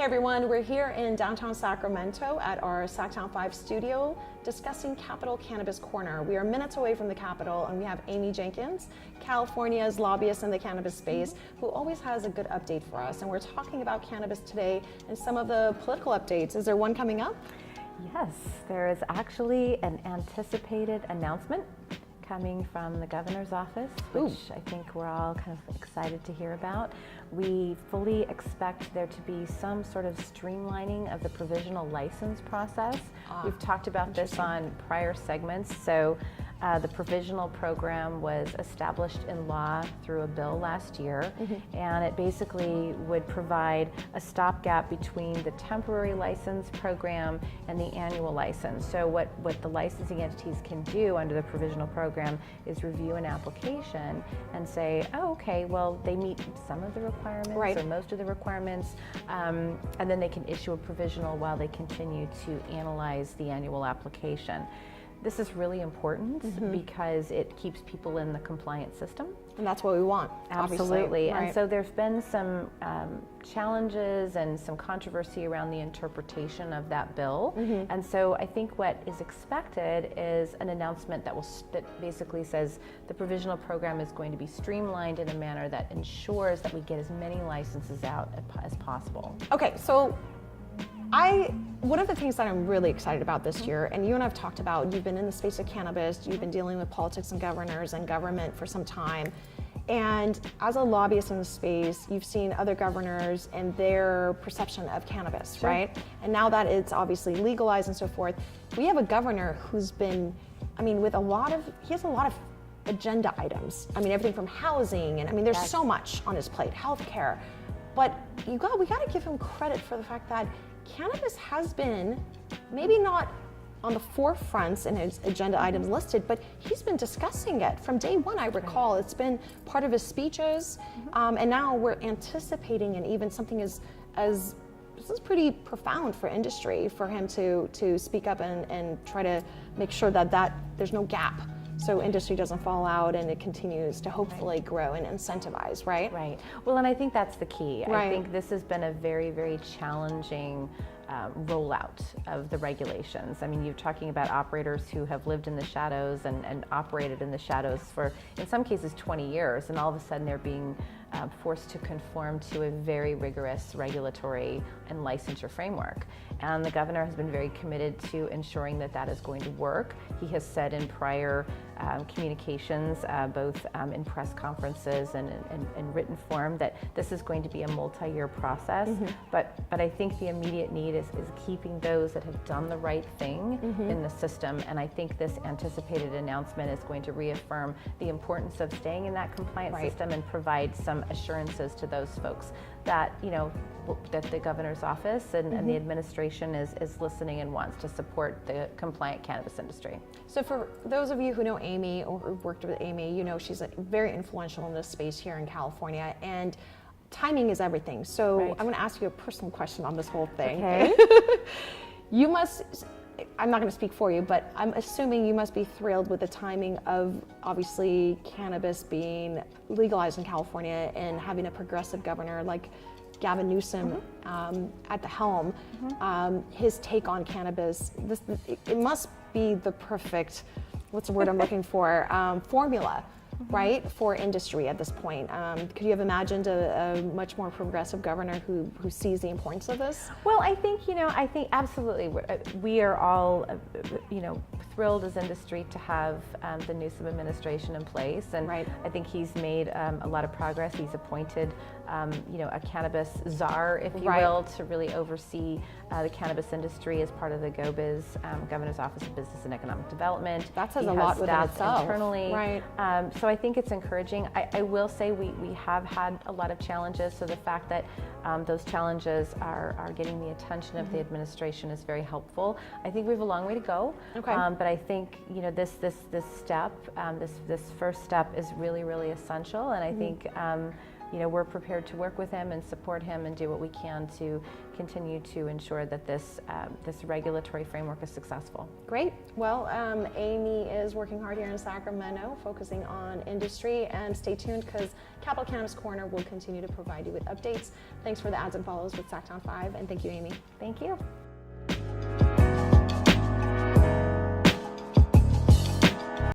everyone, we're here in downtown Sacramento at our Sactown 5 studio discussing Capitol Cannabis Corner. We are minutes away from the Capitol and we have Amy Jenkins, California's lobbyist in the cannabis space, who always has a good update for us. And we're talking about cannabis today and some of the political updates. Is there one coming up? Yes, there is actually an anticipated announcement coming from the governor's office, which I think we're all kind of excited to hear about. We fully expect there to be some sort of streamlining of the provisional license process. We've talked about this on prior segments. So the provisional program was established in law through a bill last year, and it basically would provide a stopgap between the temporary license program and the annual license. So what the licensing entities can do under the provisional program is review an application and say, oh, okay, well, they meet some of the requirements or most of the requirements, and then they can issue a provisional while they continue to analyze the annual application. This is really important because it keeps people in the compliant system. And that's what we want, Absolutely. Right. And so there's been some challenges and some controversy around the interpretation of that bill. And so I think what is expected is an announcement that basically says the provisional program is going to be streamlined in a manner that ensures that we get as many licenses out as possible. Okay, so one of the things that I'm really excited about this year, and you and I have talked about, you've been in the space of cannabis, you've been dealing with politics and governors and government for some time, and as a lobbyist in the space, you've seen other governors and their perception of cannabis, right? And now that it's obviously legalized and so forth, we have a governor who's been, he has a lot of agenda items. Everything from housing, and there's so much on his plate, healthcare. But we got to give him credit for the fact that cannabis has been, maybe not on the forefronts in his agenda items listed, but he's been discussing it from day one. I recall it's been part of his speeches, and now we're anticipating, and even something as this is pretty profound for industry, for him to speak up and try to make sure that there's no gap, so industry doesn't fall out and it continues to hopefully grow and incentivize, right? Right. Well, and I think that's the key. I think this has been a very, very challenging rollout of the regulations. You're talking about operators who have lived in the shadows and operated in the shadows for, in some cases, 20 years, and all of a sudden they're being forced to conform to a very rigorous regulatory and licensure framework. And the governor has been very committed to ensuring that that is going to work. He has said in prior communications, both in press conferences and in written form, that this is going to be a multi-year process. But I think the immediate need is keeping those that have done the right thing in the system. And I think this anticipated announcement is going to reaffirm the importance of staying in that compliant system and provide some assurances to those folks that, that the governor's office and the administration is listening and wants to support the compliant cannabis industry. So for those of you who know Amy or who worked with Amy, she's very influential in this space here in California, and timing is everything. So I'm going to ask you a personal question on this whole thing. Okay. You must, I'm not going to speak for you, but I'm assuming you must be thrilled with the timing of, obviously, cannabis being legalized in California and having a progressive governor like Gavin Newsom at the helm. His take on cannabis, it must be the perfect, what's the word I'm looking for, formula, right, for industry at this point. Could you have imagined a much more progressive governor who sees the importance of this? Well, I think absolutely. We are all, thrilled as industry to have the Newsom administration in place, and I think he's made a lot of progress. He's appointed, a cannabis czar, if you will, to really oversee the cannabis industry as part of the GoBiz, Governor's Office of Business and Economic Development. That says a lot within itself. Internally. So I think it's encouraging. I will say we have had a lot of challenges, so the fact that those challenges are getting the attention of the administration is very helpful. I think we have a long way to go, but I think this step, this first step is really, really essential, and I think we're prepared to work with him and support him and do what we can to continue to ensure that this regulatory framework is successful. Great. Well, Amy is working hard here in Sacramento, focusing on industry, and stay tuned because Capital Cannabis Corner will continue to provide you with updates. Thanks for the ads and follows with Sacktown 5, and thank you, Amy. Thank you.